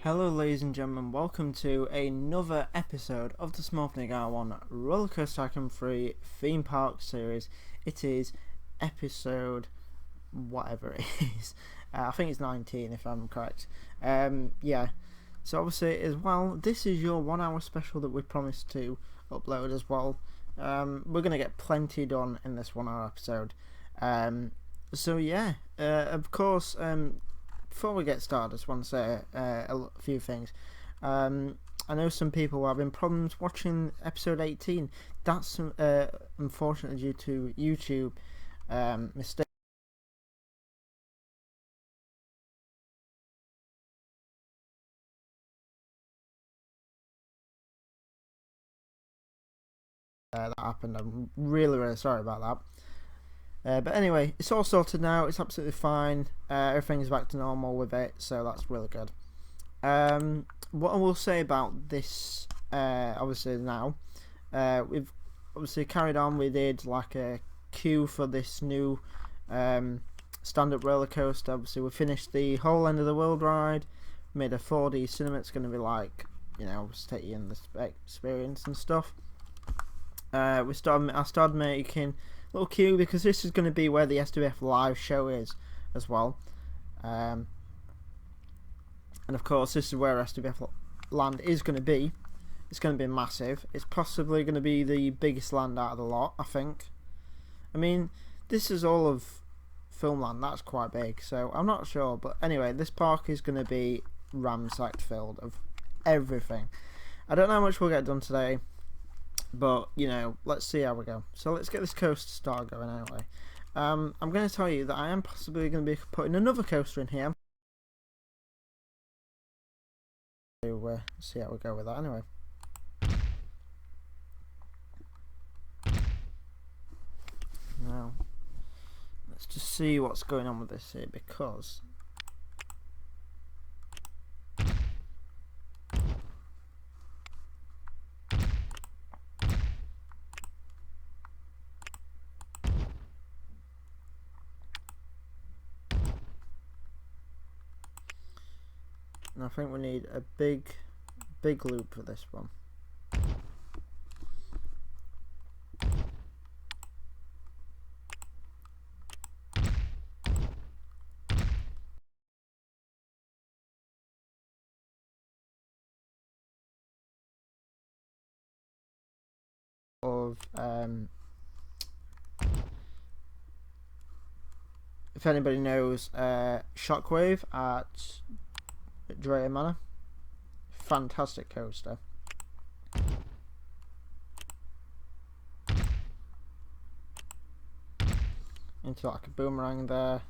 Hello ladies and gentlemen, welcome to another episode of the Smurfing R1 Rollercoaster Tycoon 3 theme park series. It is episode whatever it is. I think it's 19 if I'm correct. Yeah, so obviously as well, this is your 1 hour special that we promised to upload as well. We're going to get plenty done in this 1 hour episode. So yeah, of course, before we get started, I just want to say a few things. I know some people are having problems watching episode 18. That's unfortunately due to YouTube mistakes. That happened. I'm really sorry about that. But anyway, it's all sorted now. It's absolutely fine. Everything's back to normal with it, so that's really good. What I will say about this, obviously now, we've obviously carried on. We did like a queue for this new stand-up roller coaster. Obviously, we finished the whole end of the world ride. Made a 4D cinema. It's going to be like, you know, take you in the experience and stuff. I started making a little queue because this is going to be where the SWF live show is as well. And of course, this is where SWF land is going to be. It's going to be massive. It's possibly going to be the biggest land out of the lot, I think. I mean, this is all of Filmland. That's quite big, so I'm not sure. But anyway, this park is going to be ramsacked filled of everything. I don't know how much we'll get done today, but you know, let's see how we go. So let's get this coaster start going anyway. I'm going to tell you that I am possibly going to be putting another coaster in here. To see how we go with that anyway. Now, let's just see what's going on with this here, because I think we need a big loop for this one. Of if anybody knows Shockwave at Drayton Manor, fantastic coaster. Into like a boomerang there.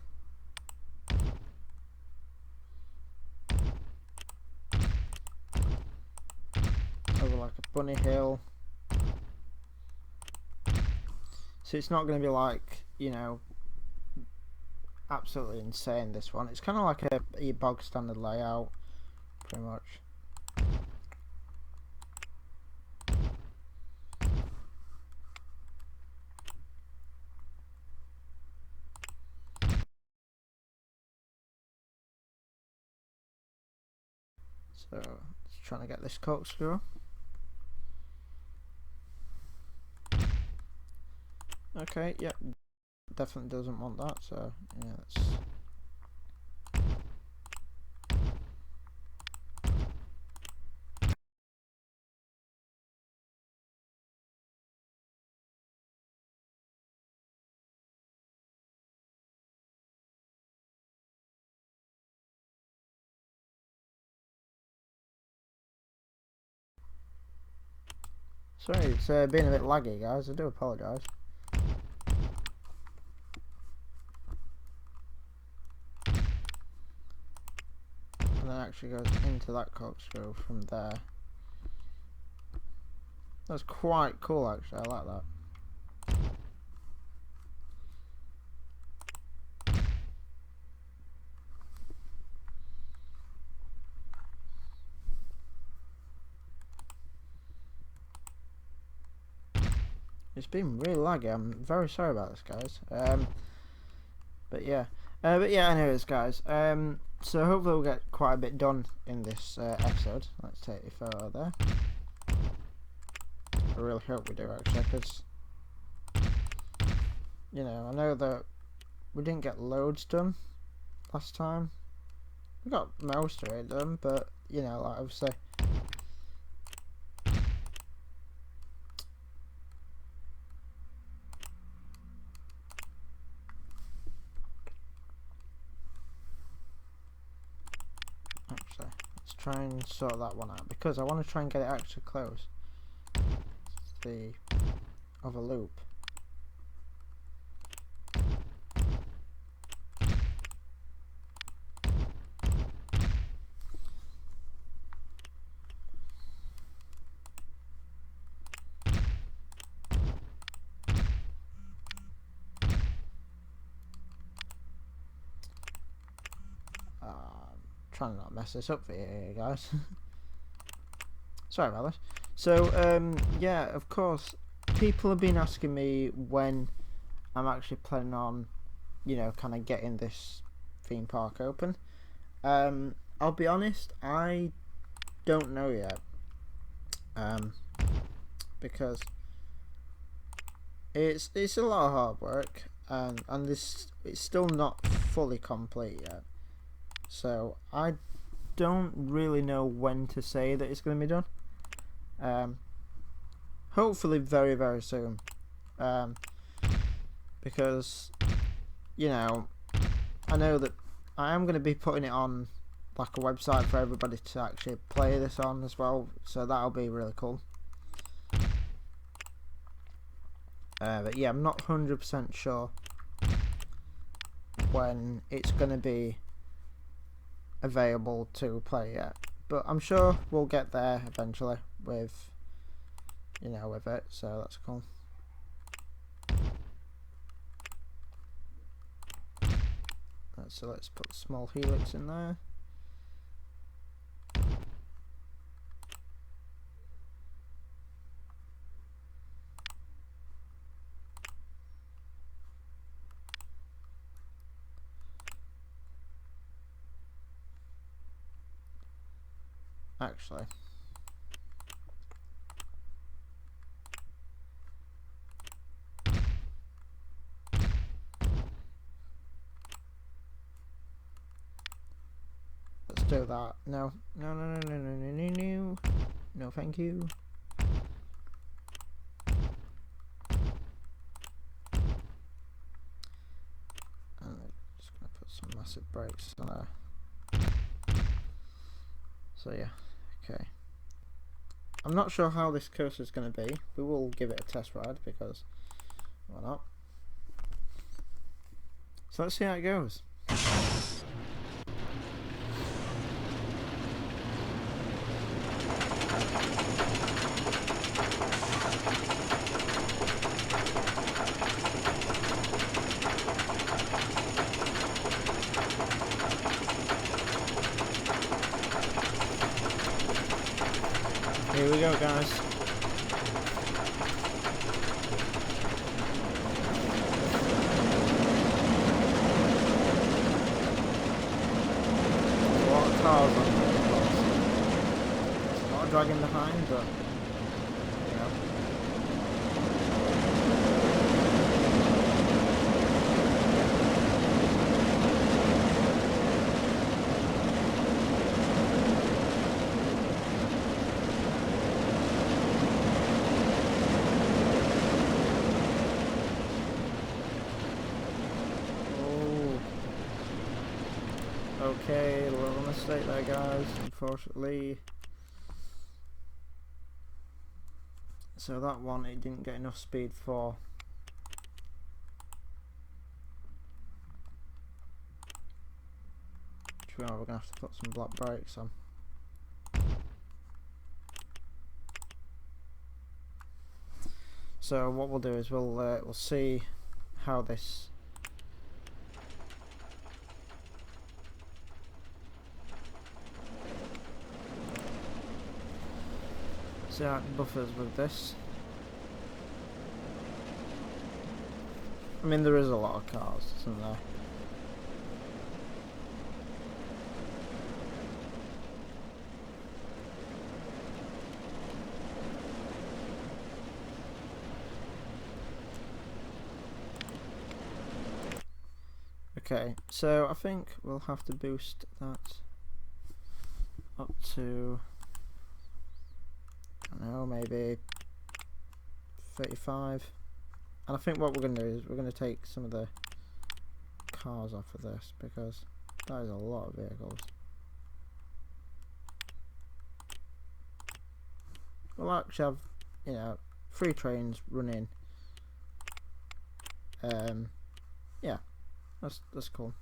Over like a bunny hill. So it's not going to be like, you know, absolutely insane, this one. It's kind of like a bog standard layout, pretty much. So, just trying to get this corkscrew. Okay, yep, definitely doesn't want that, so yeah, let's... Sorry, it's being a bit laggy, guys. I do apologise. And then actually goes into that corkscrew from there. That's quite cool, actually. I like that. It's been really laggy. I'm very sorry about this, guys. But yeah, anyways, guys. So hopefully we'll get quite a bit done in this episode. Let's take the photo there. I really hope we do, actually, because, you know, I know that we didn't get loads done last time. We got most of it done, but, you know, like obviously, let's try and sort that one out, because I want to try and get it actually close to the other loop. Trying to not mess this up for you guys. Sorry about this. So yeah, of course, people have been asking me when I'm actually planning on, you know, kind of getting this theme park open. I'll be honest, I don't know yet, because it's a lot of hard work, and it's still not fully complete yet. So I don't really know when to say that it's going to be done. Hopefully very, very soon. Because, you know, I know that I am going to be putting it on like a website for everybody to actually play this on as well. So that'll be really cool. But yeah, I'm not 100% sure when it's going to be available to play yet, but I'm sure we'll get there eventually with, you know, with it, so that's cool. So let's put small helix in there. Actually, let's do that. No, no, thank you. And I'm just gonna put some massive brakes on there. So yeah, okay. I'm not sure how this coaster is going to be. We will give it a test ride, because why not? So let's see how it goes. Here we go, guys. A lot of cars on there, of course. A lot of dragging behind, but you know. Okay, a little mistake there, guys, unfortunately. So that one, it didn't get enough speed for. We're going to have to put some black brakes on. So what we'll do is we'll see how this buffers with this. I mean, there is a lot of cars, isn't there? Okay, so I think we'll have to boost that up to, I don't know, maybe 35. And I think what we're going to do is we're going to take some of the cars off of this, because that is a lot of vehicles. We'll actually have, you know, 3 trains running. Yeah, that's cool.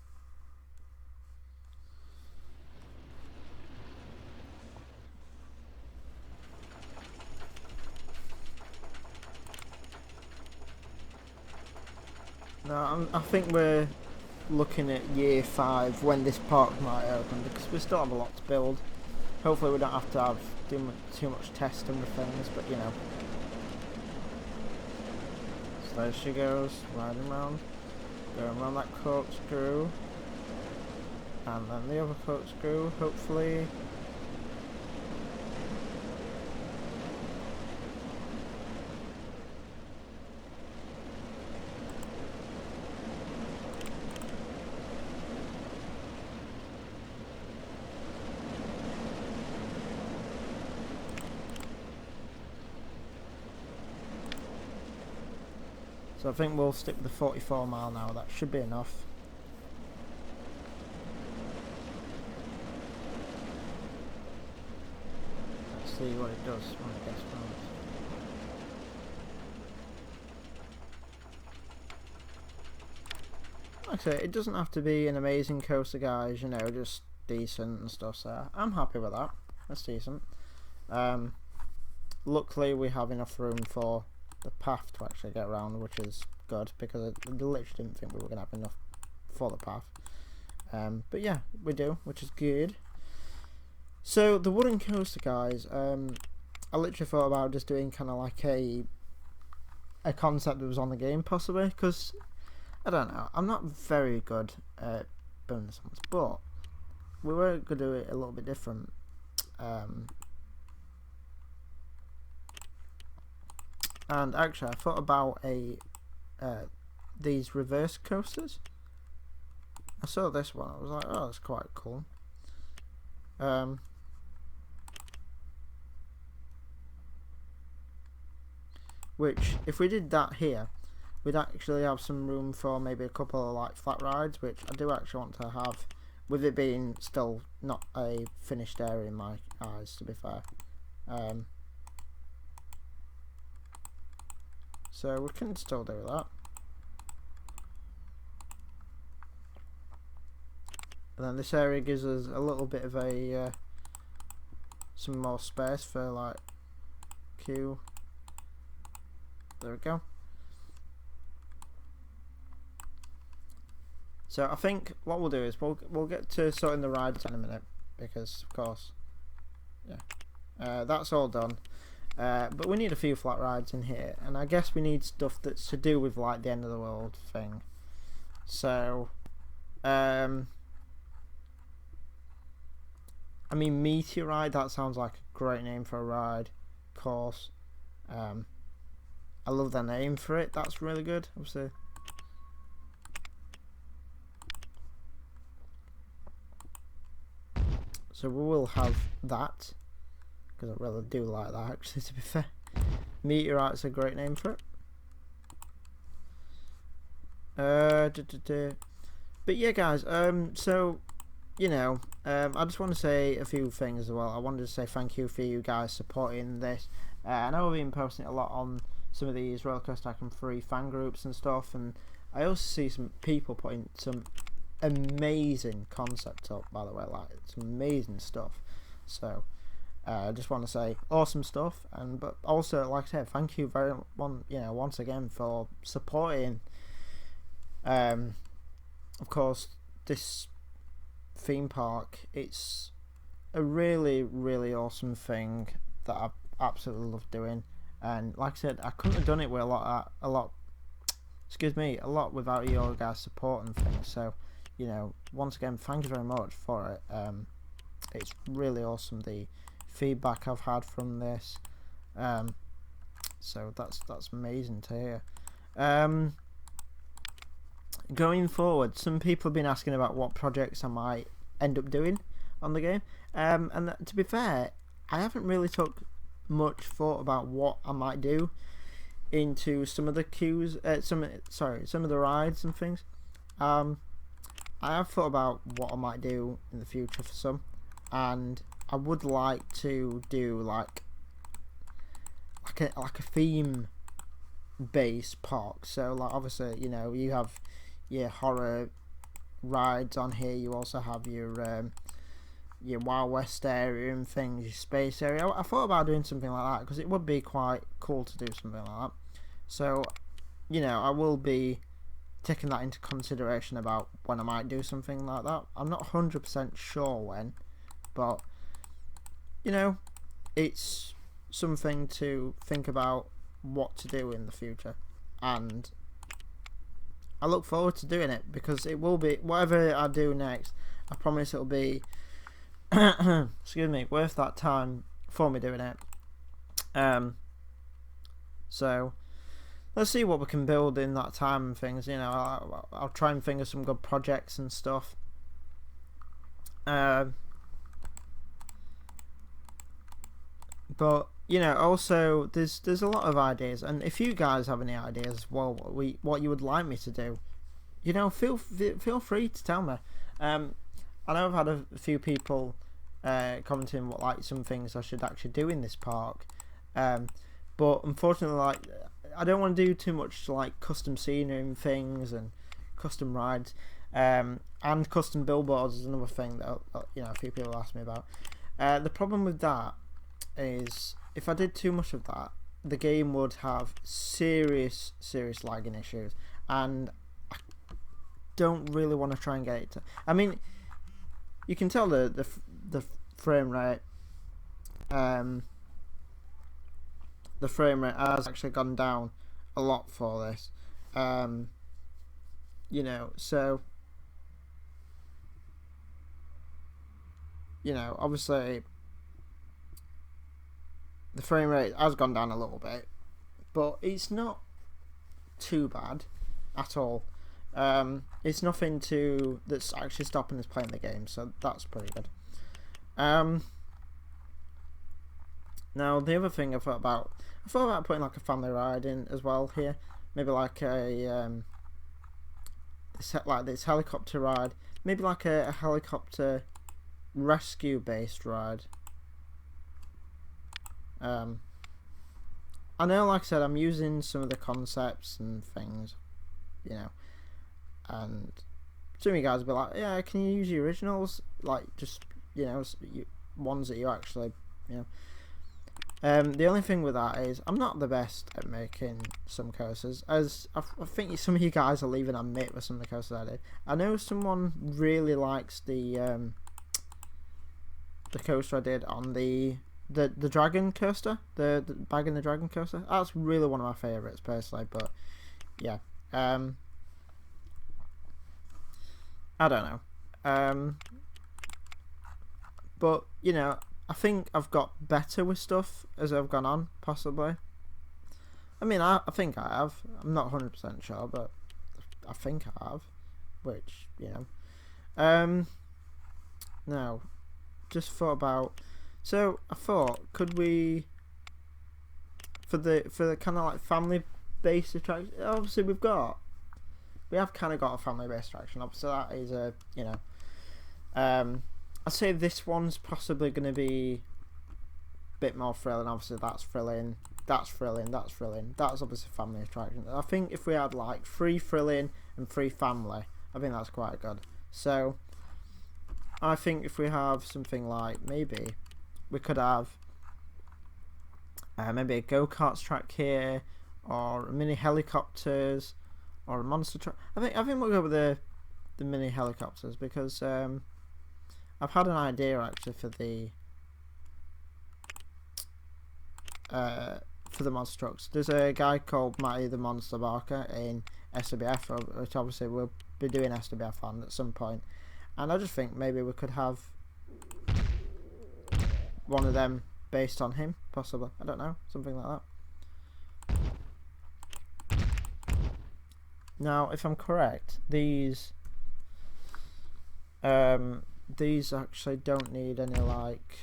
Now I think we're looking at year 5 when this park might open, because we still have a lot to build. Hopefully we don't have to do too much testing with things, but you know. So there she goes, riding around, going around that corkscrew, and then the other corkscrew, hopefully. So I think we'll stick with the 44 mile now, that should be enough. Let's see what it does when it gets round. Like I say, it doesn't have to be an amazing coaster, guys, you know, just decent and stuff, so I'm happy with that. That's decent. Luckily we have enough room for the path to actually get around, which is good, because I literally didn't think we were going to have enough for the path. But yeah, we do, which is good. So the wooden coaster, guys, I literally thought about just doing kind of like a concept that was on the game, possibly, because I don't know, I'm not very good at bonus ones, but we were going to do it a little bit different. And actually I thought about these reverse coasters. I saw this one, I was like, oh, that's quite cool. Which, if we did that here, we'd actually have some room for maybe a couple of like flat rides, which I do actually want to have, with it being still not a finished area in my eyes, to be fair. So we can still do that. And then this area gives us a little bit of a some more space for like queue. There we go. So I think what we'll do is we'll get to sorting the rides in a minute, because of course, yeah, that's all done. But we need a few flat rides in here, and I guess we need stuff that's to do with like the end of the world thing. So, I mean, Meteorite, that sounds like a great name for a ride, of course. I love the name for it, that's really good, obviously. So we will have that, because I really do like that, actually, to be fair. Meteorite's a great name for it. But yeah, guys, so, you know, I just want to say a few things as well. I wanted to say thank you for you guys supporting this. I know I've been posting it a lot on some of these Roller Coaster Tycoon 3 fan groups and stuff, and I also see some people putting some amazing concept up, by the way, like it's amazing stuff. So I just want to say awesome stuff, and but also, like I said, thank you once again for supporting of course this theme park. It's a really awesome thing that I absolutely love doing, and like I said, I couldn't have done it with a lot without your guys' support and things. So, you know, once again, thank you very much for it. It's really awesome, the feedback I've had from this. So that's amazing to hear. going forward, some people have been asking about what projects I might end up doing on the game, and to be fair, I haven't really took much thought about what I might do into some of the queues, some of the rides and things. I have thought about what I might do in the future for some, and I would like to do like a theme based park. So like obviously, you know, you have your horror rides on here, you also have your Wild West area and things, your space area. I thought about doing something like that because it would be quite cool to do something like that. So, you know, I will be taking that into consideration about when I might do something like that. I'm not 100% sure when, but you know, it's something to think about what to do in the future, and I look forward to doing it because it will be, whatever I do next, I promise it'll be excuse me, worth that time for me doing it. So let's see what we can build in that time and things. You know, I'll try and think of some good projects and stuff. But you know, also there's a lot of ideas, and if you guys have any ideas, well, what you would like me to do, you know, feel free to tell me. I know I've had a few people commenting what like some things I should actually do in this park, but unfortunately, like, I don't want to do too much like custom scenery and things and custom rides, and custom billboards is another thing that you know a few people ask me about. The problem with that is if I did too much of that, the game would have serious lagging issues, and I don't really want to try and get it to, I mean, you can tell the frame rate, the frame rate has actually gone down a lot for this, you know, so you know, obviously the frame rate has gone down a little bit, but it's not too bad at all. It's nothing that's actually stopping us playing the game, so that's pretty good. Now the other thing I thought about putting like a family ride in as well here, maybe like a this helicopter ride, maybe like a helicopter rescue based ride. I know, like I said, I'm using some of the concepts and things, you know, and some of you guys will be like, yeah, can you use the originals, like just, you know, ones that you actually, you know. The only thing with that is I'm not the best at making some coasters, as I think some of you guys will even admit with some of the coasters I do. I know someone really likes the coaster I did on the dragon coaster, the Bag in the Dragon coaster. That's really one of my favourites personally, but yeah, I don't know, but you know, I think I've got better with stuff as I've gone on, possibly. I mean, I think I have. I'm not 100% sure, but I think I have, which, you know. Now, just thought about, so I thought, could we, for the kind of like family based attraction, obviously we have kind of got a family based attraction, obviously that is a, you know, I'd say this one's possibly going to be a bit more thrilling. Obviously that's thrilling, that's obviously family attraction. I think if we had like 3 thrilling and 3 family, I think that's quite good. So I think if we have something like, maybe we could have maybe a go-karts track here, or mini helicopters, or a monster truck. I think we'll go with the mini helicopters, because I've had an idea actually for the monster trucks. There's a guy called Matty the Monster Barker in SWF, which obviously we'll be doing SWF on at some point, and I just think maybe we could have one of them based on him, possibly. I don't know, something like that. Now, if I'm correct, these actually don't need any like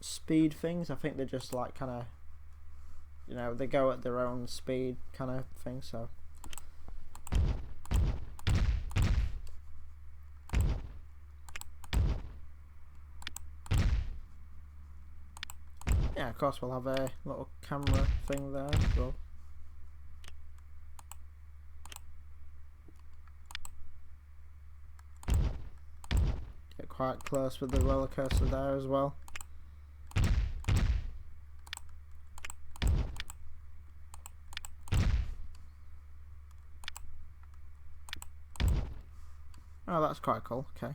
speed things. I think they're just like kind of, you know, they go at their own speed kind of thing. So yeah, of course we'll have a little camera thing there as well. Get quite close with the roller coaster there as well. Oh, that's quite cool. Okay.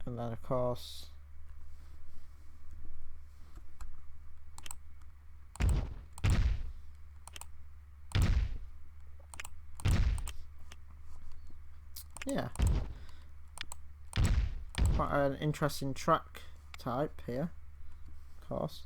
And then of course yeah, quite an interesting track type here, of course.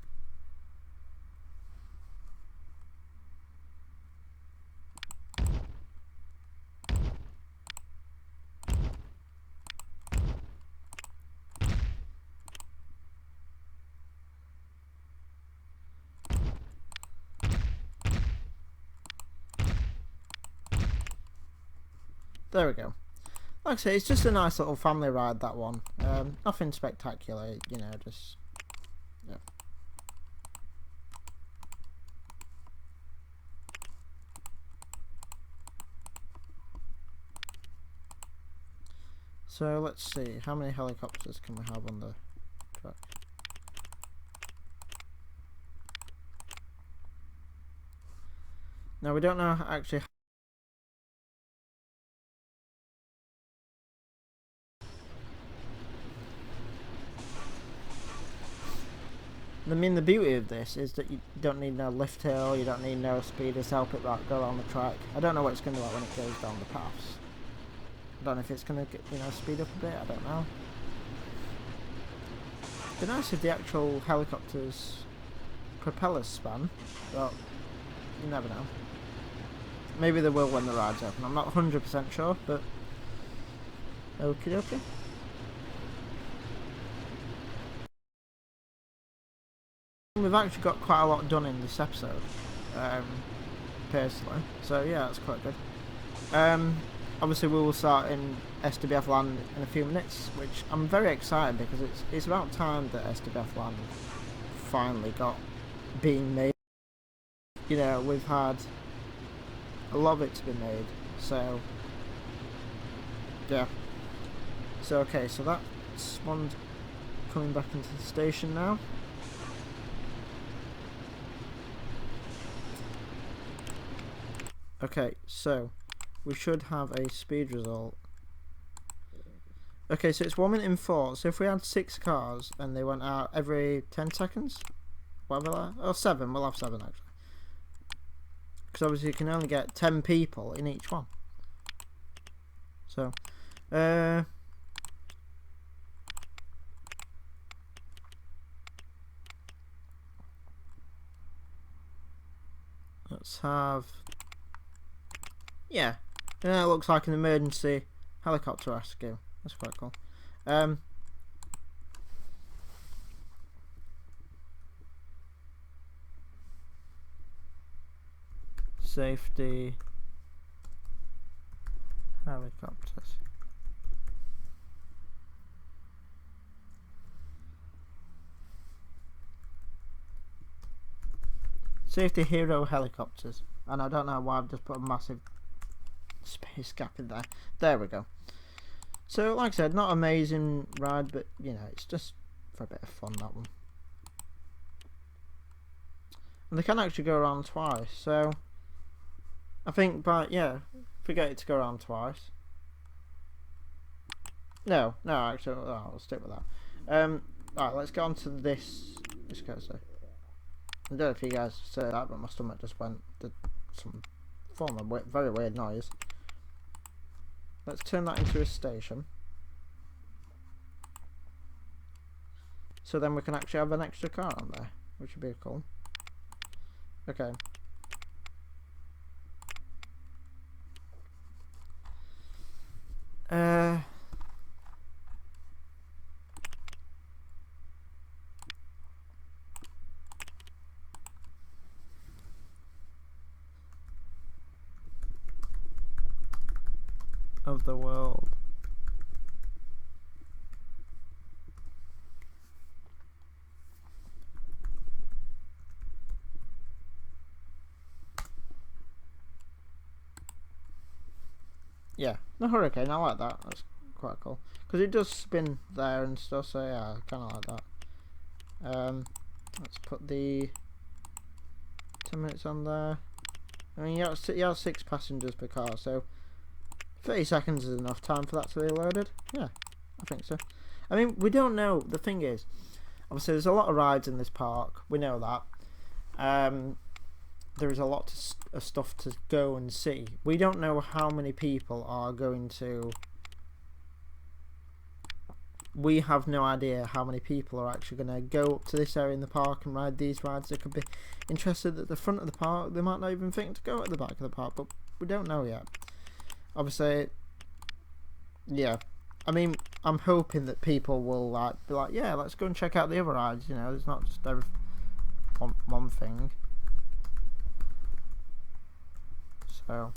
There we go. Like I say, it's just a nice little family ride, that one. Nothing spectacular, you know, just... Yeah. So let's see, how many helicopters can we have on the track? Now we don't know actually. I mean, the beauty of this is that you don't need no lift hill, you don't need no speeders to help it go around the track. I don't know what it's going to look like when it goes down the paths. I don't know if it's going to, you know, speed up a bit, I don't know. It'd be nice if the actual helicopter's propellers span, but you never know. Maybe they will when the ride's open, I'm not 100% sure, but okie dokie. We've actually got quite a lot done in this episode, personally, so yeah, that's quite good. Obviously we will start in SWF Land in a few minutes, which I'm very excited because it's about time that SWF Land finally got being made. You know, we've had a lot of it to be made, so yeah. So okay, so that's one coming back into the station now. Okay, so we should have a speed result. Okay, so it's 1 minute and 4. So if we had 6 cars and they went out every 10 seconds, whatever, or 7, we'll have 7 actually. Because obviously you can only get 10 people in each one. So, let's have... Yeah, it looks like an emergency helicopter rescue. That's quite cool. Safety helicopters. Safety hero helicopters. And I don't know why I've just put a massive space gap in there. There we go. So like I said, not amazing ride, but you know, it's just for a bit of fun, that one. And they can actually go around twice, so I think, but yeah, forget it to go around twice. No, actually, I'll stick with that. Alright, let's get on to this coaster. I don't know if you guys said that, but my stomach just went, did some form of very weird noise. let's turn that into a station. So then we can actually have an extra car on there, which would be cool. Okay. Of the world. Yeah, the hurricane, I like that. That's quite cool. Because it does spin there and stuff, so yeah, I kind of like that. Let's put the 10 minutes on there. I mean, you have 6 passengers per car, so 30 seconds is enough time for that to be loaded. Yeah, I think so. I mean, we don't know. The thing is, obviously there's a lot of rides in this park. We know that. There is a lot of stuff to go and see. We don't know how many people are going to... We have no idea how many people are actually going to go up to this area in the park and ride these rides. They could be interested at the front of the park. They might not even think to go at the back of the park, but we don't know yet. Obviously, yeah. I mean, I'm hoping that people will be like, yeah, let's go and check out the other rides. You know, there's not just one thing. So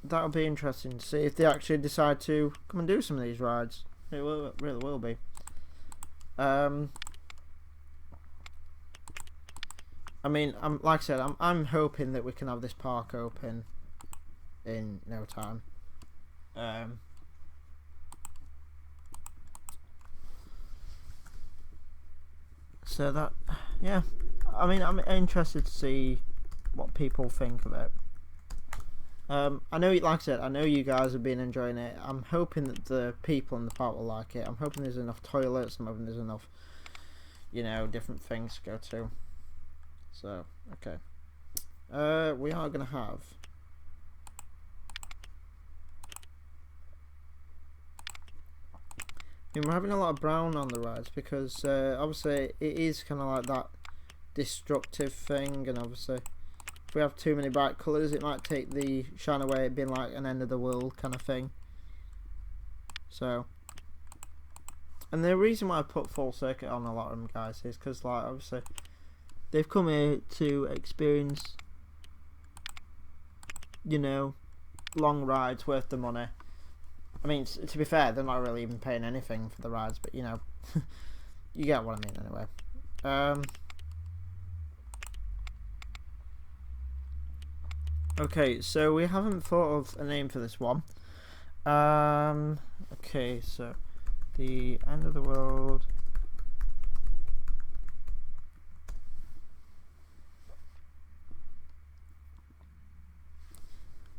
that'll be interesting to see if they actually decide to come and do some of these rides. It really will be. I mean, like I said, I'm hoping that we can have this park open in no time. So that, yeah. I mean, I'm interested to see what people think of it. I know, like I said, I know you guys have been enjoying it. I'm hoping that the people in the park will like it. I'm hoping there's enough toilets. I'm hoping there's enough, you know, different things to go to. So, okay. We are going to have... I mean, we're having a lot of brown on the rides because obviously it is kind of like that destructive thing, and obviously if we have too many bright colours it might take the shine away, it being like an end of the world kind of thing. So, and the reason why I put full circuit on a lot of them, guys, is because, like, obviously they've come here to experience, you know, long rides worth the money. I mean, to be fair, they're not really even paying anything for the rides, but you know, you get what I mean anyway. Okay, so we haven't thought of a name for this one. Okay, so the end of the world.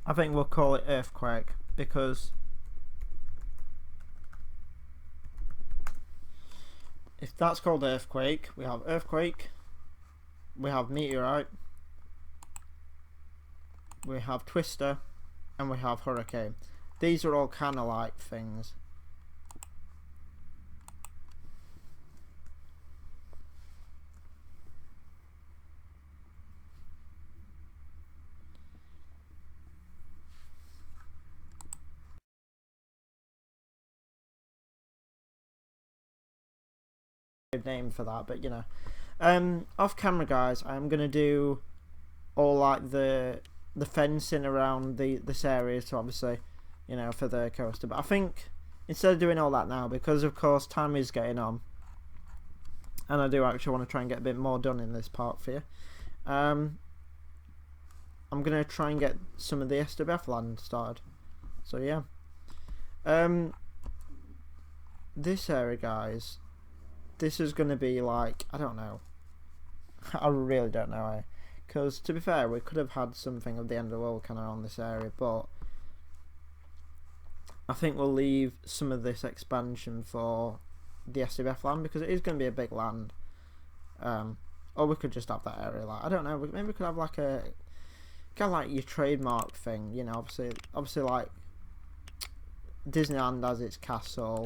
I think we'll call it Earthquake, because if that's called Earthquake, we have Earthquake, we have Meteorite, we have Twister, and we have Hurricane. These are all kind of like things. Name for that, but you know, off camera, guys, I'm gonna do all like the fencing around this area, so obviously, you know, for the coaster. But I think instead of doing all that now, because of course time is getting on, and I do actually want to try and get a bit more done in this part for you, I'm gonna try and get some of the SWF land started. So yeah, this area, guys, this is going to be like, I don't know. I really don't know. Because to be fair, we could have had something of the end of the world kind of on this area, but I think we'll leave some of this expansion for the SWF land, because it is going to be a big land. Or we could just have that area, like, I don't know, maybe we could have like a kind of like your trademark thing, you know, obviously like Disneyland has its castle,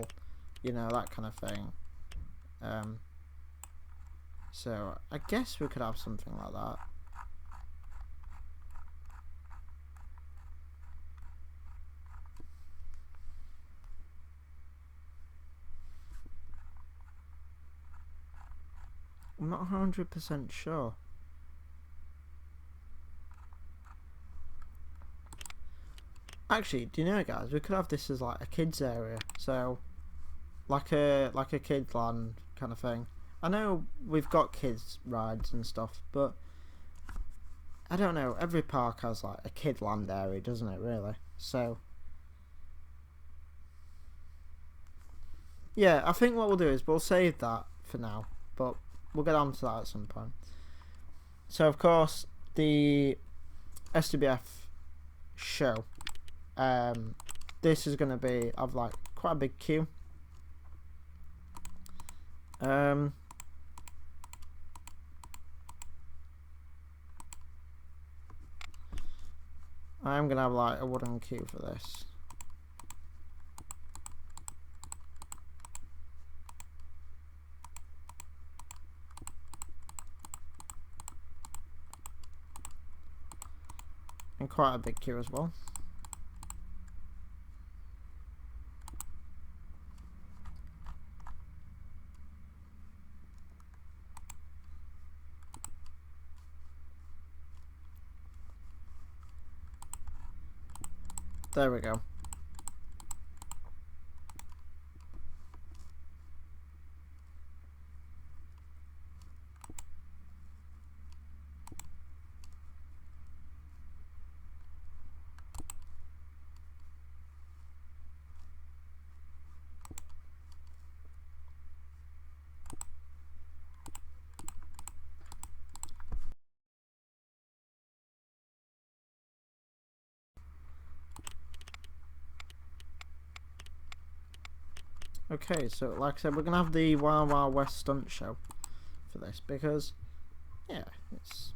you know, that kind of thing. So I guess we could have something like that. I'm not 100% sure. Actually, do you know, guys, we could have this as like a kids area, so like a kids land kind of thing. I know we've got kids rides and stuff, but I don't know, every park has like a kid land area, doesn't it, really? So yeah, I think what we'll do is we'll save that for now, but we'll get on to that at some point. So of course the SWF show, this is going to be of like quite a big queue. I am going to have like a wooden queue for this. And quite a big queue as well. There we go. Okay, so like I said, we're going to have the Wild Wild West stunt show for this because, yeah, it's...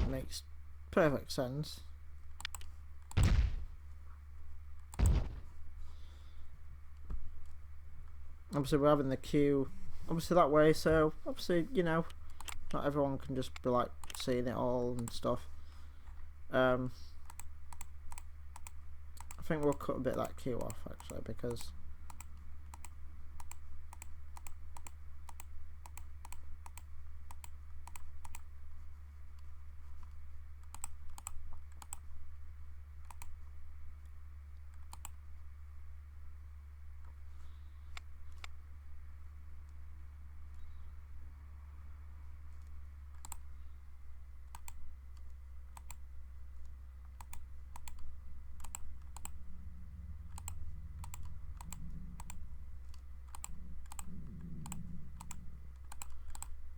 makes perfect sense. Obviously we're having the queue obviously that way, so obviously, you know, not everyone can just be like seeing it all and stuff. I think we'll cut a bit of that queue off actually, because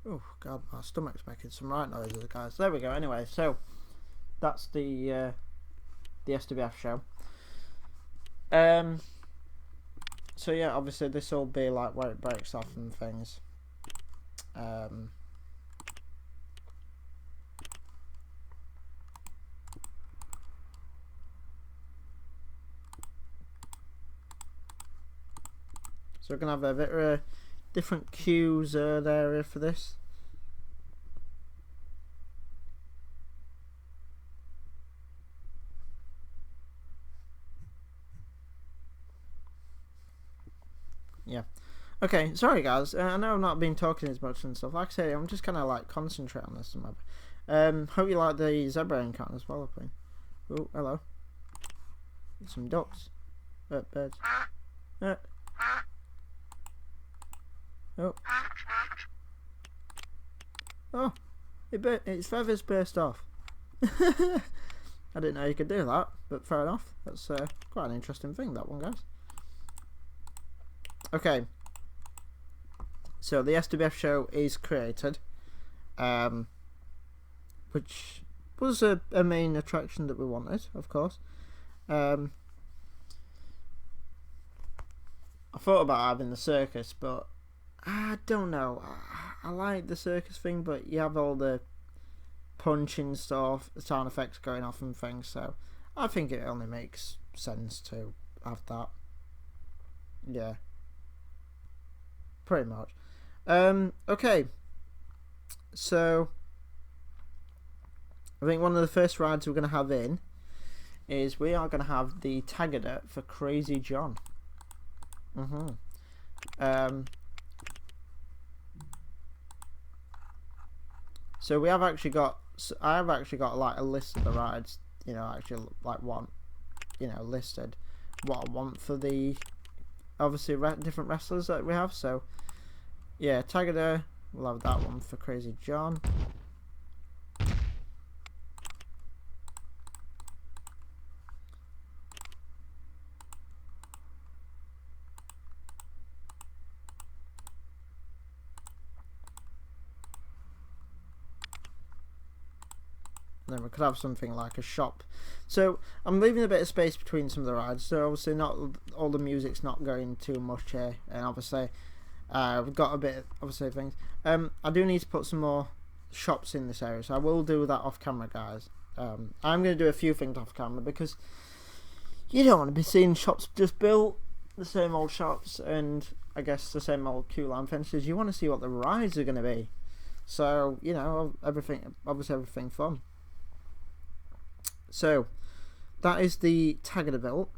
oh god, my stomach's making some right noises, guys. There we go. Anyway, so that's the SWF show. So yeah, obviously this will be like where it breaks off and things. So we're gonna have a bit of different queues area for this. Yeah. Okay, sorry guys. I know I've not been talking as much and stuff. Like I say, I'm just kind of like concentrate on this. Hope you like the zebra encounter as well. Oh, hello. Some ducks. Birds. Oh. Oh, its feathers burst off. I didn't know you could do that, but fair enough. That's quite an interesting thing, that one, guys. Okay. So the SWF show is created, which was a main attraction that we wanted, of course. I thought about having the circus, but I don't know. I like the circus thing, but you have all the punching stuff, the sound effects going off and things, so I think it only makes sense to have that. Yeah. Pretty much. Okay. So I think one of the first rides we're going to have in is we are going to have the Tagada for Crazy John. So we have actually got, I have actually got like a list of the rides, you know, actually like one, you know, listed what I want for the obviously different wrestlers that we have. So yeah, Tagada, we'll have that one for Crazy John. Then we could have something like a shop. So I'm leaving a bit of space between some of the rides, so obviously not all the music's not going too much here, and obviously we've got a bit of, obviously things. I do need to put some more shops in this area, so I will do that off camera, guys. I'm going to do a few things off camera because you don't want to be seeing shops just built, the same old shops, and I guess the same old queue line fences. You want to see what the rides are going to be, so you know, everything, obviously everything fun. So that is the Tagada built.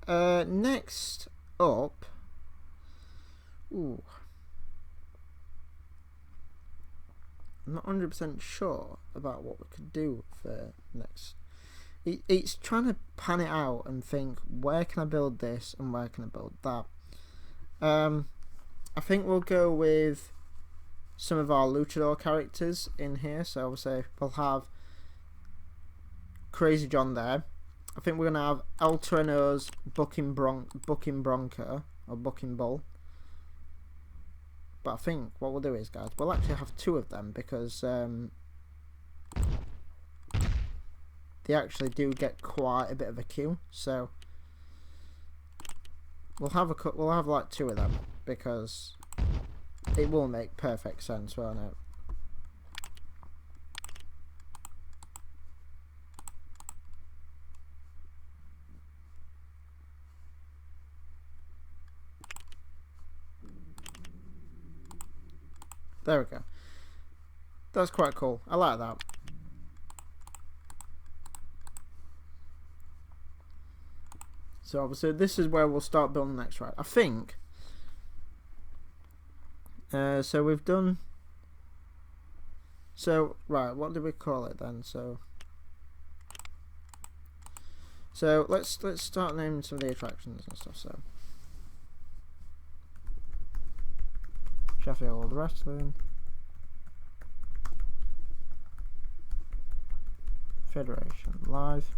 Next up, I'm not 100% sure about what we could do for next. It's trying to pan it out and think, where can I build this and where can I build that. I think we'll go with some of our luchador characters in here. So obviously we'll have Crazy John there. I think we're going to have El Toreno's Bucking Bronco or Bucking Bull. But I think what we'll do is, guys, we'll actually have two of them because they actually do get quite a bit of a queue. So we'll have like two of them because it will make perfect sense, won't it? There we go. That's quite cool. I like that. So obviously this is where we'll start building the next ride, I think. So we've done. So right, what do we call it then? So let's start naming some of the attractions and stuff. So Sheffield Wrestling, Federation Live,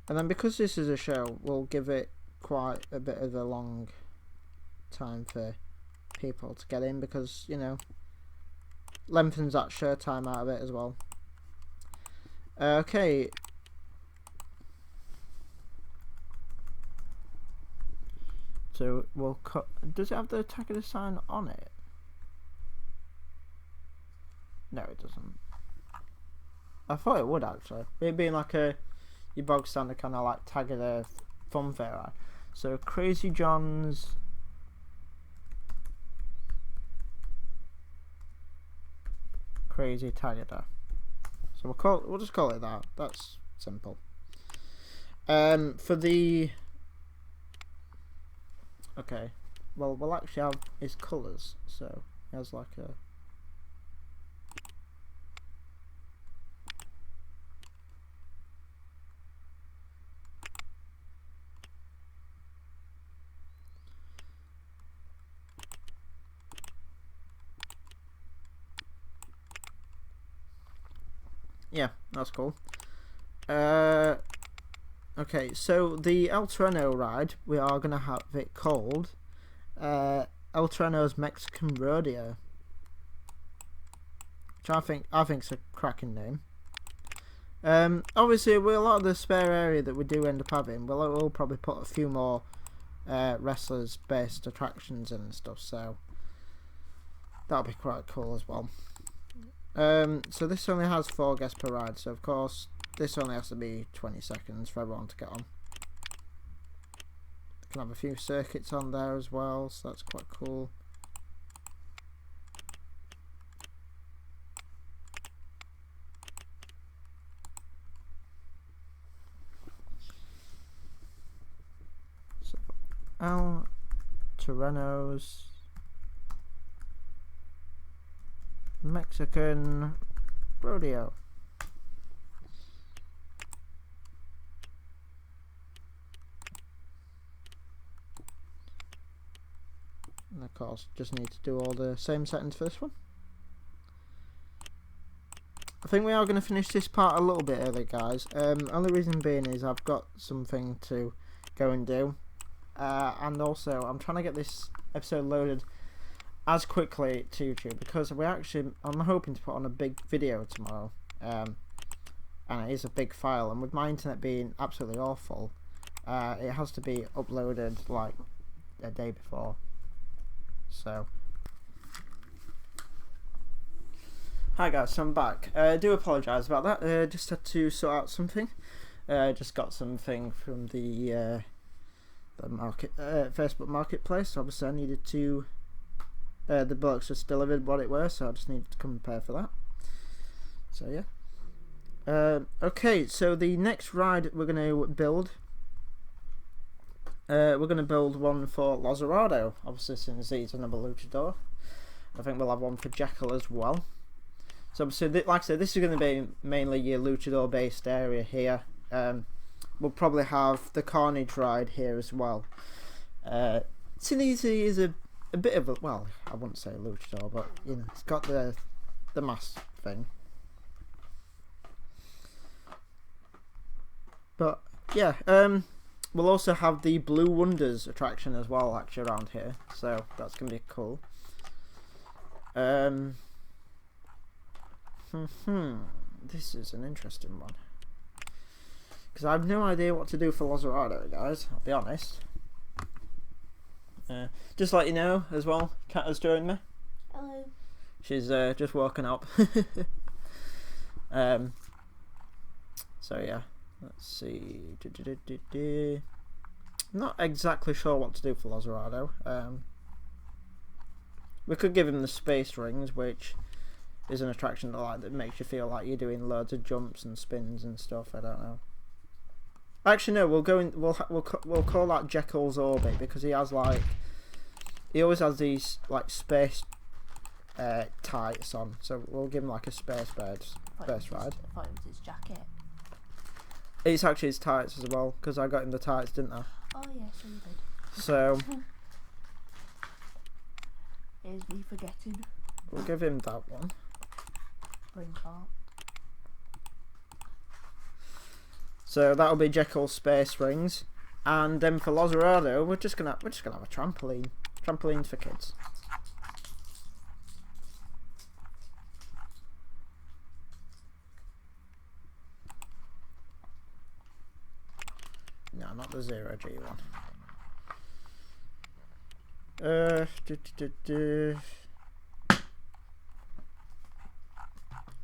and then because this is a show, we'll give it quite a bit of a long time for people to get in because, you know, lengthens that show time out of it as well. Okay. So we'll cut. Does it have the Tagada sign on it? No, it doesn't. I thought it would actually. It being like a your bog standard kind of like Tagada fun fair ride. So Crazy John's Crazy Tagada. So we'll just call it that. That's simple. For the okay, well we'll actually have his colours. So he has like a yeah, that's cool. Okay, so the El Toreno ride, we are going to have it called El Treno's Mexican Rodeo, which I think's a cracking name. Obviously, with a lot of the spare area that we do end up having, we'll probably put a few more wrestlers-based attractions in and stuff, so that'll be quite cool as well. So this only has 4 guests per ride, so of course this only has to be 20 seconds for everyone to get on. Can have a few circuits on there as well, so that's quite cool. So El Terreno's Mexican Rodeo. And of course, just need to do all the same settings for this one. I think we are going to finish this part a little bit early, guys. Only reason being is I've got something to go and do. And also, I'm trying to get this episode loaded as quickly to YouTube, because I'm hoping to put on a big video tomorrow. And it is a big file, and with my internet being absolutely awful, it has to be uploaded like a day before. So, hi guys, so I'm back. I do apologise about that. Just had to sort out something. Just got something from the Facebook Marketplace. Obviously, I needed to. The blokes just delivered what it were, so I just needed to come and pay for that. So yeah. Okay, so the next ride we're going to build. We're going to build one for Lazzarado, obviously, since he's another luchador. I think we'll have one for Jekyll as well. So obviously, like I said, this is going to be mainly your luchador based area here. We'll probably have the Carnage ride here as well. Sinise is a bit of a, well, I wouldn't say a luchador, but you know, it's got the mask thing. But yeah, we'll also have the Blue Wonders attraction as well, actually, around here, so that's gonna be cool. This is an interesting one, because I have no idea what to do for Lazzarado, guys, I'll be honest. Just let you know as well, Kat has joined me. Hello. She's just woken up. So yeah, let's see. Not exactly sure what to do for Lazzarado. We could give him the space rings, which is an attraction that makes you feel like you're doing loads of jumps and spins and stuff. I don't know. Actually, no. We'll go in. We'll call that Jekyll's Orbit, because he always has these like space tights on. So we'll give him like a space ride. I thought it was his jacket. It's actually his tights as well, because I got him the tights, didn't I? Oh yeah, so you did. So Here's me forgetting. we'll give him that one. Bring cart. So that'll be Jekyll's space rings, and then for Lazzarado, we're just gonna have a trampolines for kids. No, not the 0G one.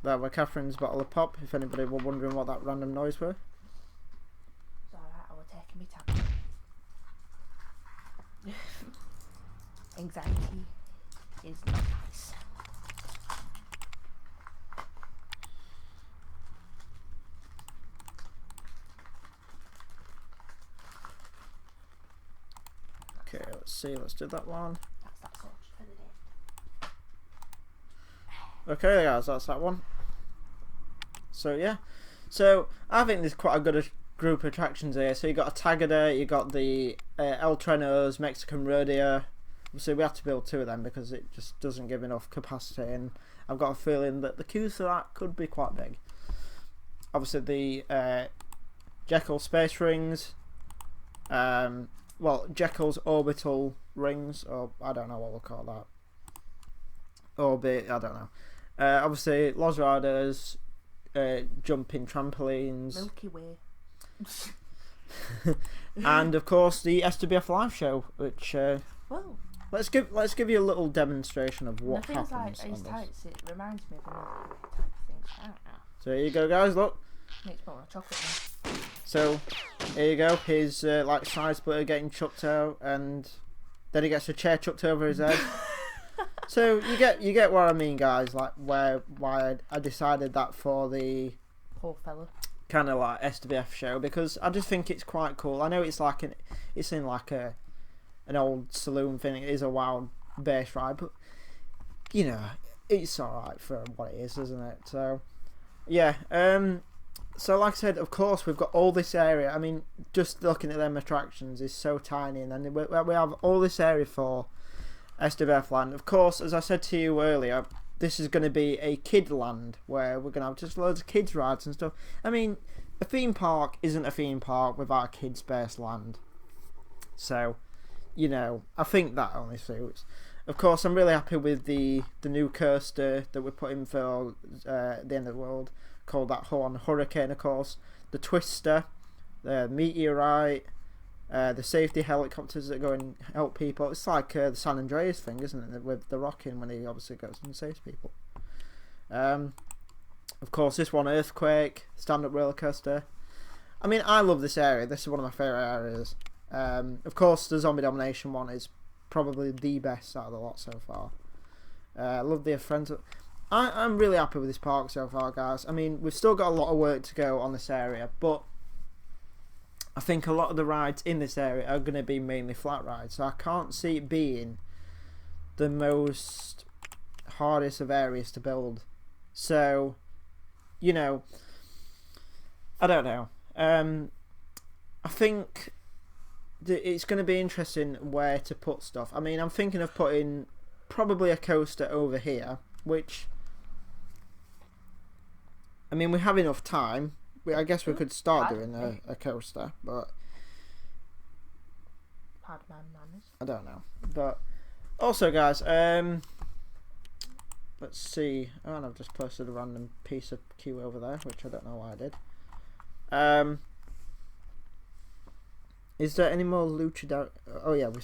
That were Catherine's bottle of pop, if anybody were wondering what that random noise were. It's alright, I was taking my time. Anxiety is not nice. Okay, let's see, let's do that one. That's that sort for the day. Okay guys, that's that one. So yeah, so I think there's quite a good group of attractions here. So you got a Tagada, you got the El Treno's Mexican Rodeo. So we have to build 2 of them because it just doesn't give enough capacity, and I've got a feeling that the queues for that could be quite big. Obviously the Jekyll Space Rings, Jekyll's orbital rings, or I don't know what we'll call that. Orbit, I don't know. Obviously, Loz Riders, jumping trampolines. Milky Way. And of course the SWF live show, which Well, let's give you a little demonstration of what the things happens like on his this. tights, it reminds me of a Milky Way type of thing. I don't know. So here you go, guys. Look. Makes me want chocolate now. So here you go. His like side splitter getting chucked out, and then he gets a chair chucked over his head. So you get what I mean, guys. Like why I decided that for the Poor fella. kind of like SWF show, because I just think it's quite cool. I know it's like it's in like an old saloon thing. It is a wild bass ride, but you know it's alright for what it is, isn't it? So yeah. So like I said, of course we've got all this area. I mean, just looking at them attractions is so tiny, and then we have all this area for SWF land. Of course, as I said to you earlier, this is going to be a kid land where we're going to have just loads of kids rides and stuff. I mean, a theme park isn't a theme park without a kids based land. So, you know, I think that only suits. Of course, I'm really happy with the new coaster that we're putting for the end of the world, called that Hurricane, of course. The Twister, the Meteorite, the safety helicopters that go and help people. It's like the San Andreas thing, isn't it? With the rocking when he obviously goes and saves people. Of course, this one, Earthquake, stand-up roller coaster. I mean, I love this area. This is one of my favourite areas. Of course, the Zombie Domination one is probably the best out of the lot so far. I love the friends. I'm really happy with this park so far, guys. I mean, we've still got a lot of work to go on this area, but I think a lot of the rides in this area are going to be mainly flat rides, so I can't see it being the most hardest of areas to build. So, you know, I don't know. I think it's going to be interesting where to put stuff. I mean, I'm thinking of putting probably a coaster over here, which, I mean, we have enough time. I guess we could start doing a coaster, but Pardon my manners. I don't know. But also, guys, let's see. Oh, and I've just posted a random piece of queue over there, which I don't know why I did. Is there any more luchador? Oh yeah, we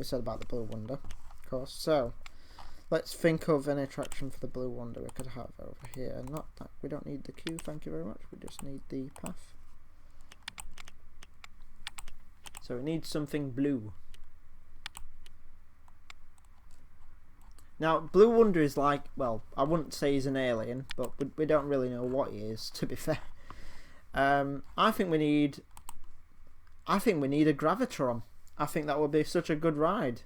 said about the Blue Wonder, of course. So let's think of an attraction for the Blue Wonder we could have over here. Not that we don't need the queue, thank you very much. We just need the path. So we need something blue. Now, Blue Wonder is like, well, I wouldn't say he's an alien, but we don't really know what he is, to be fair. I think we need a Gravitron. I think that would be such a good ride.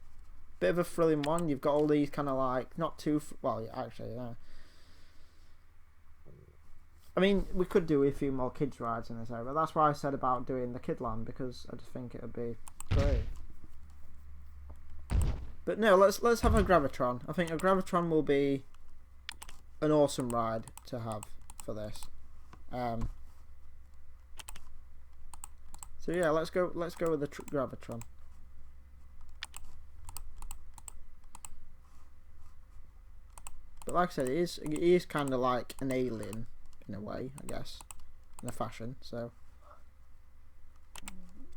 Bit of a thrilling one. You've got all these kind of like, not too, well, actually, yeah. I mean, we could do a few more kids rides in this area, but that's why I said about doing the kid land, because I just think it would be great. But no, let's have a Gravitron. I think a Gravitron will be an awesome ride to have for this. So yeah, let's go with the Gravitron. But like I said, he is kind of like an alien in a way, I guess, in a fashion. So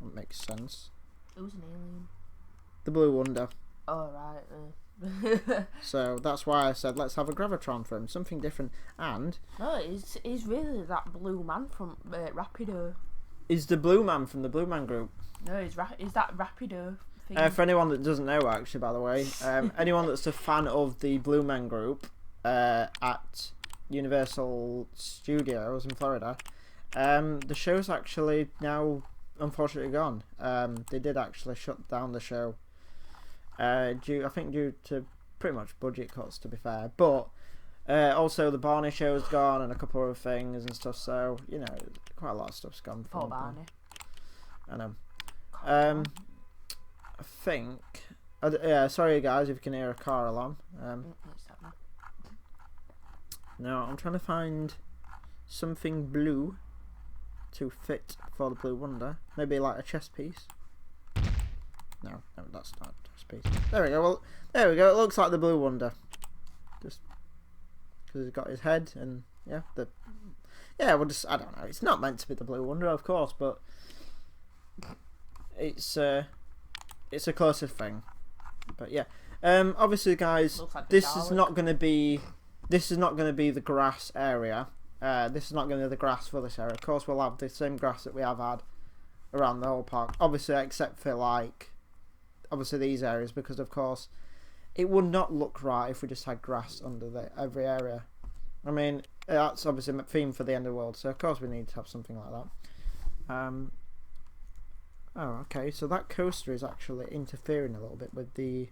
that makes sense. Who's an alien? The Blue Wonder. Oh right. So that's why I said let's have a Gravitron for him, something different. And no, he's really that blue man from Rapido. Is the Blue Man from the Blue Man Group? No, he's that Rapido thing. For anyone that doesn't know, actually, by the way, anyone that's a fan of the Blue Man Group at Universal Studios in Florida, the show's actually now unfortunately gone. They did actually shut down the show due to pretty much budget cuts, to be fair, but also the Barney show's gone and a couple of other things and stuff, so you know quite a lot of stuff's gone. Poor Barney. I know. I think sorry guys if you can hear a car alarm. Now I'm trying to find something blue to fit for the Blue Wonder, maybe like a chess piece. No, that's not space. There we go. Well, there we go. It looks like the Blue Wonder. Just because he's got his head and yeah, we'll just, I don't know. It's not meant to be the Blue Wonder, of course, but it's a closer thing. But yeah, obviously, guys, Like this is not going to be the grass area. This is not going to be the grass for this area. Of course, we'll have the same grass that we have had around the whole park. Obviously, except for like, obviously these areas, because of course, it would not look right if we just had grass under every area. I mean, that's obviously a theme for the end of the world, so of course we need to have something like that. Oh, okay, so that coaster is actually interfering a little bit with the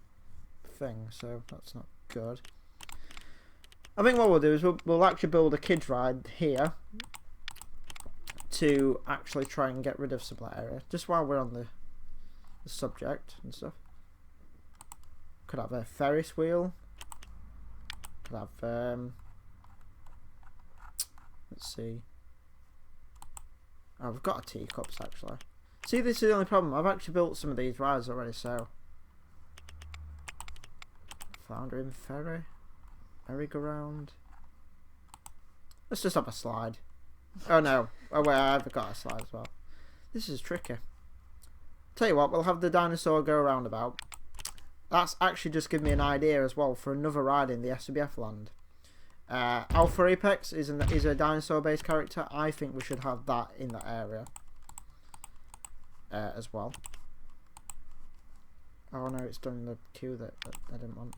thing, so that's not good. I think what we'll do is we'll actually build a kids ride here to actually try and get rid of some of that area, just while we're on the subject and stuff. Could have a Ferris wheel. Could have let's see. Oh, we've got teacups actually. See, this is the only problem. I've actually built some of these rides already, so Flounder and Ferry, merry-go-round. Let's just have a slide. Oh no! Oh wait, I've got a slide as well. This is tricky. Tell you what, we'll have the dinosaur go roundabout. That's actually just given me an idea as well for another ride in the SWF land. Alpha Apex is a dinosaur-based character. I think we should have that in that area as well. Oh no, it's done the queue that I didn't want.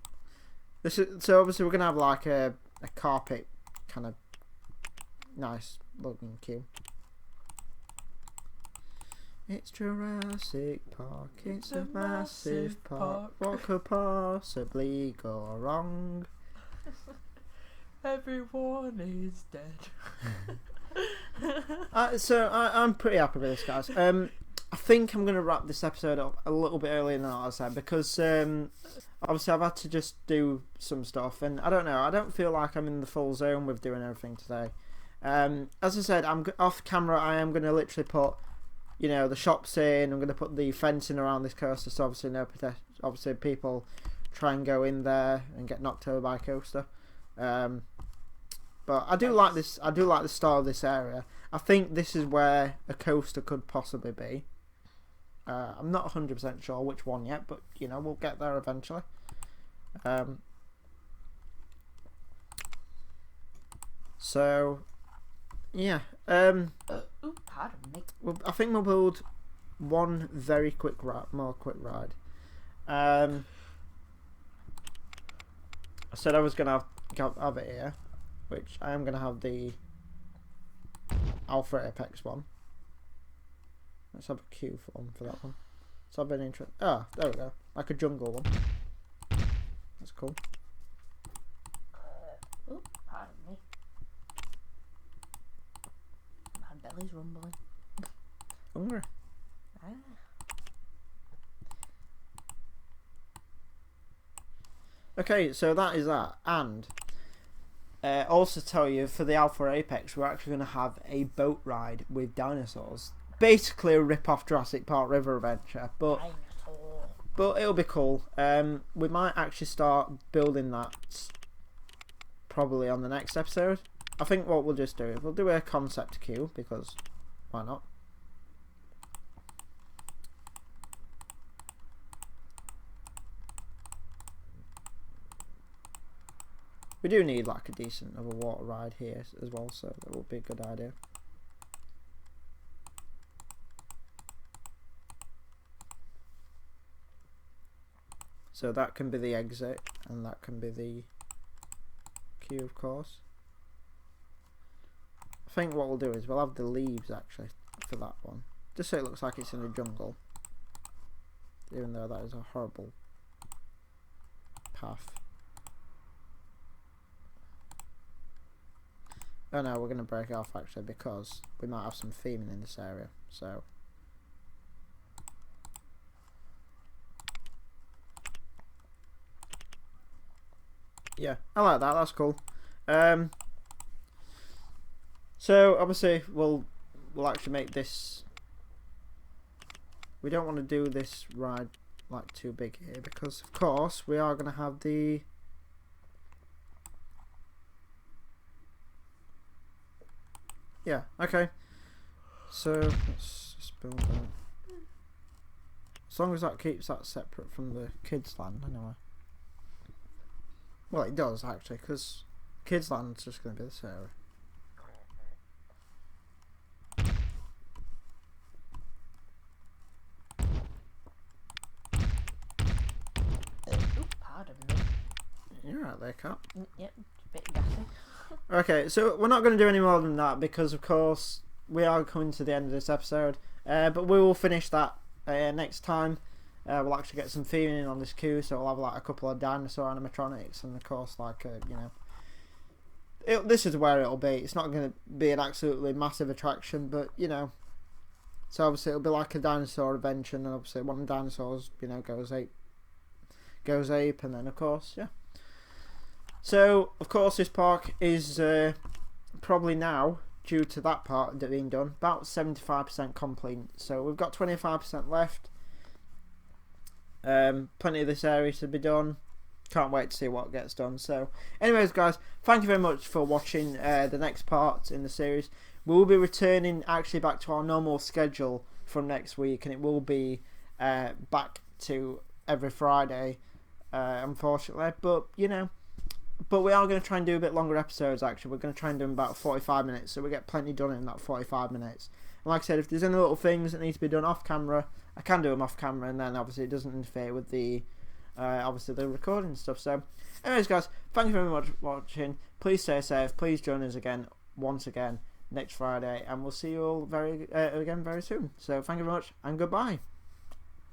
So obviously we're gonna have like a carpet kind of nice looking queue. It's Jurassic Park, it's a massive park. What could possibly go wrong? Everyone is dead. So I'm pretty happy with this, guys. I think I'm going to wrap this episode up a little bit earlier than I said, because obviously I've had to just do some stuff, and I don't know, I don't feel like I'm in the full zone with doing everything today. As I said, I'm off camera. I am going to literally put, you know, the shops in. I'm going to put the fencing around this coaster, so obviously people try and go in there and get knocked over by a coaster. But I do like this. I do like the style of this area. I think this is where a coaster could possibly be. I'm not 100% sure which one yet, but you know, we'll get there eventually. So yeah. Pardon me. I think we'll build one very quick more quick ride. I said I was gonna have it here, which I am gonna have the Alpha Apex one. Let's have a queue for that one. Let's have an intro. Ah, there we go. Like a jungle one. That's cool. Pardon me. My belly's rumbling. Hungry. Ah. Okay, so that is that, and also tell you for the Alpha Apex, we're actually going to have a boat ride with dinosaurs. Basically a rip-off Jurassic Park River Adventure, but it'll be cool. We might actually start building that probably on the next episode. I think what we'll just do is we'll do a concept queue, because why not? We do need like a decent of a water ride here as well, so that would be a good idea. So that can be the exit, and that can be the queue, of course. I think what we'll do is we'll have the leaves actually for that one, just so it looks like it's in the jungle, even though that is a horrible path. Oh no, we're going to break it off actually, because we might have some theming in this area, so yeah, I like that, that's cool. So obviously we'll actually make this, we don't want to do this ride like too big here, because of course we are going to have the okay, so let's just build that, as long as that keeps that separate from the kids land anyway. Well, it does actually, because kids land's just going to be this area. Pardon me. You're right there, Cat. Yep, a bit gassy. Okay, so we're not going to do any more than that, because of course we are coming to the end of this episode, but we will finish that next time. We'll actually get some theming on this queue, so we'll have like a couple of dinosaur animatronics, and of course like this is where it'll be. It's not going to be an absolutely massive attraction, but so obviously it'll be like a dinosaur adventure, and obviously one of the dinosaurs goes ape, and then of course so of course this park is probably now, due to that part being done, about 75% complete. So we've got 25% left. Plenty of this area to be done. Can't wait to see what gets done. So anyways guys, thank you very much for watching the next part in the series. We will be returning actually back to our normal schedule from next week, and it will be back to every Friday, unfortunately, but but we are going to try and do a bit longer episodes. Actually, we're going to try and do them about 45 minutes, so we get plenty done in that 45 minutes. And like I said, if there's any little things that need to be done off camera, I can do them off camera, and then obviously it doesn't interfere with the obviously the recording stuff. So anyways guys, thank you very much for watching. Please stay safe. Please join us again once again next Friday, and we'll see you all again very soon. So thank you very much, and goodbye.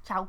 Ciao.